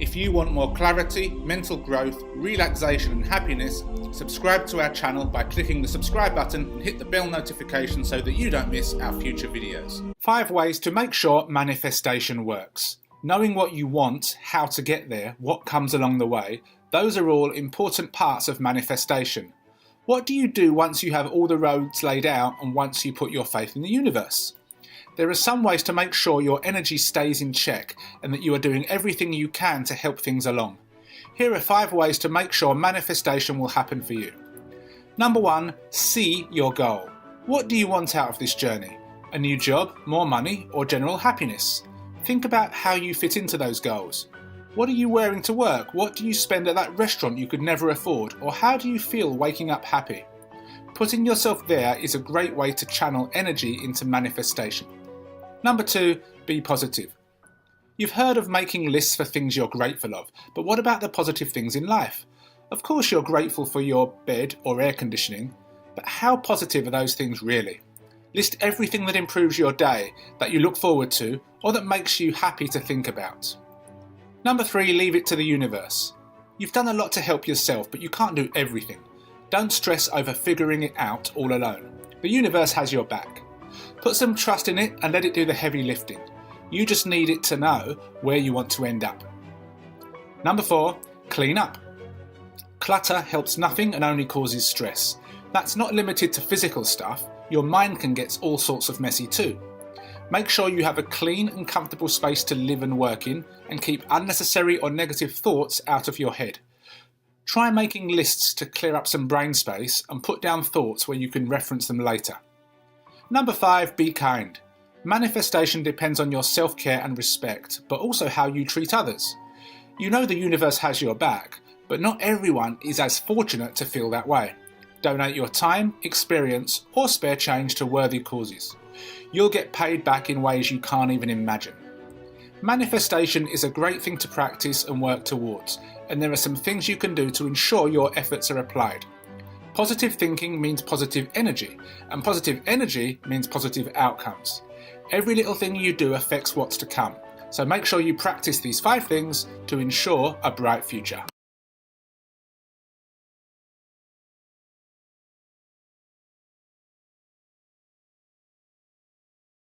If you want more clarity, mental growth, relaxation and happiness, subscribe to our channel by clicking the subscribe button and hit the bell notification so that you don't miss our future videos. 5 ways to make sure manifestation works. Knowing what you want, how to get there, what comes along the way, those are all important parts of manifestation. What do you do once you have all the roads laid out and once you put your faith in the universe? There are some ways to make sure your energy stays in check and that you are doing everything you can to help things along. Here are 5 ways to make sure manifestation will happen for you. Number 1, see your goal. What do you want out of this journey? A new job, more money, or general happiness? Think about how you fit into those goals. What are you wearing to work? What do you spend at that restaurant you could never afford? Or how do you feel waking up happy? Putting yourself there is a great way to channel energy into manifestation. Number 2, be positive. You've heard of making lists for things you're grateful of, but what about the positive things in life? Of course you're grateful for your bed or air conditioning, but how positive are those things really? List everything that improves your day, that you look forward to, or that makes you happy to think about. Number 3, leave it to the universe. You've done a lot to help yourself, but you can't do everything. Don't stress over figuring it out all alone. The universe has your back. Put some trust in it and let it do the heavy lifting. You just need it to know where you want to end up. Number 4, clean up. Clutter helps nothing and only causes stress. That's not limited to physical stuff. Your mind can get all sorts of messy too. Make sure you have a clean and comfortable space to live and work in, and keep unnecessary or negative thoughts out of your head. Try making lists to clear up some brain space and put down thoughts where you can reference them later. Number 5, be kind. Manifestation depends on your self-care and respect, but also how you treat others. You know the universe has your back, but not everyone is as fortunate to feel that way. Donate your time, experience, or spare change to worthy causes. You'll get paid back in ways you can't even imagine. Manifestation is a great thing to practice and work towards, and there are some things you can do to ensure your efforts are applied. Positive thinking means positive energy, and positive energy means positive outcomes. Every little thing you do affects what's to come, so make sure you practice these 5 things to ensure a bright future.